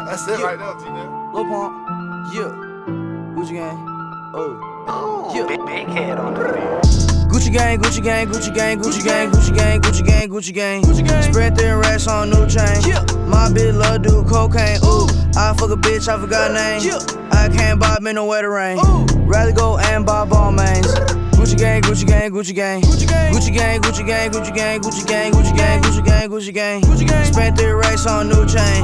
That's it right there, T-Now. Lil Pump, yeah. Gucci gang, oh, yeah. Big head on the Gucci gang, Gucci gang, Gucci gang, Gucci gang, Gucci gang, Gucci gang, Gucci gang. Spread thin racks on new chain. My bitch love do cocaine. Ooh, I fuck a bitch, I forgot name. I can't buy me no wetter rain. Rather go and buy ball mains. Gucci gang, Gucci gang, Gucci gang, Gucci gang, Gucci gang, Gucci gang, Gucci gang, Gucci gang, Gucci gang, Gucci gang, Gucci gang. Spent 3 racks on new chain.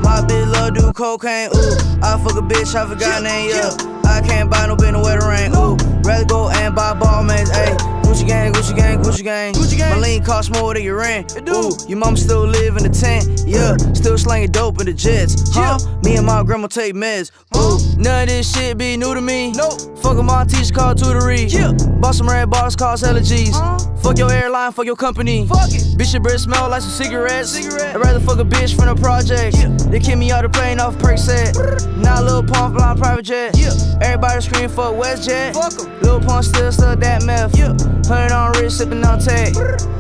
My bitch love do cocaine. Ooh, I fuck a bitch, I forgot name. Yeah, I can't buy no bitch no wetter rain. Ooh, rather go and buy ball mains. Ayy, Gucci gang, Gucci gang, Gucci gang. My lean cost more than your rent. Ooh, your mama still live in the tent. Yeah, still slanging dope in the jets. Huh? Me and my grandma take meds. Ooh, none of this shit be new to me. Fuck with my teacher called tutory. Bought some red bars, cost hella G's. Fuck your airline, fuck your company. Bitch, your breath smell like some cigarettes. I'd rather fuck a bitch from the project. They kick me out the plane off perk set. Now Lil Pump flying private jet. Everybody scream fuck WestJet. Lil Pump still stuck that meth. 100 on wrist, sippin' on tag.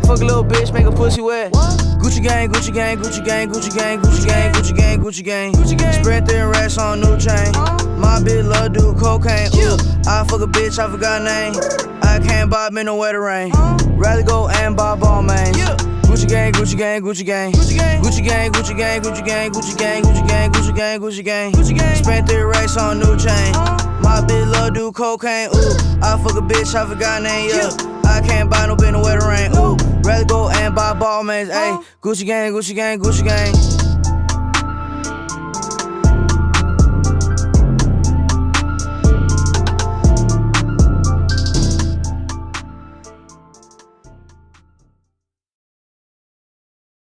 Fuck a little bitch, make a pussy wet. Gucci gang, Gucci gang, Gucci gang, Gucci gang, Gucci gang, Gucci gang, Gucci gang. Spread thin racks on new chain. My bitch love do cocaine. Ooh, I fuck a bitch, I forgot name. I can't buy me no wetter rain. Rather go and buy ball mains. Gucci gang, Gucci gang, Gucci gang, Gucci gang, Gucci gang, Gucci gang, Gucci gang, Gucci gang, Gucci gang, Gucci gang, Gucci gang. Spent 3 racks on new chain. My bitch love do cocaine. Ooh, I fuck a bitch, I forgot name. Yeah, I can't buy no bitch no wetter rain. Ooh, rather go and buy ball mains. Ayy, Gucci gang, Gucci gang, Gucci gang.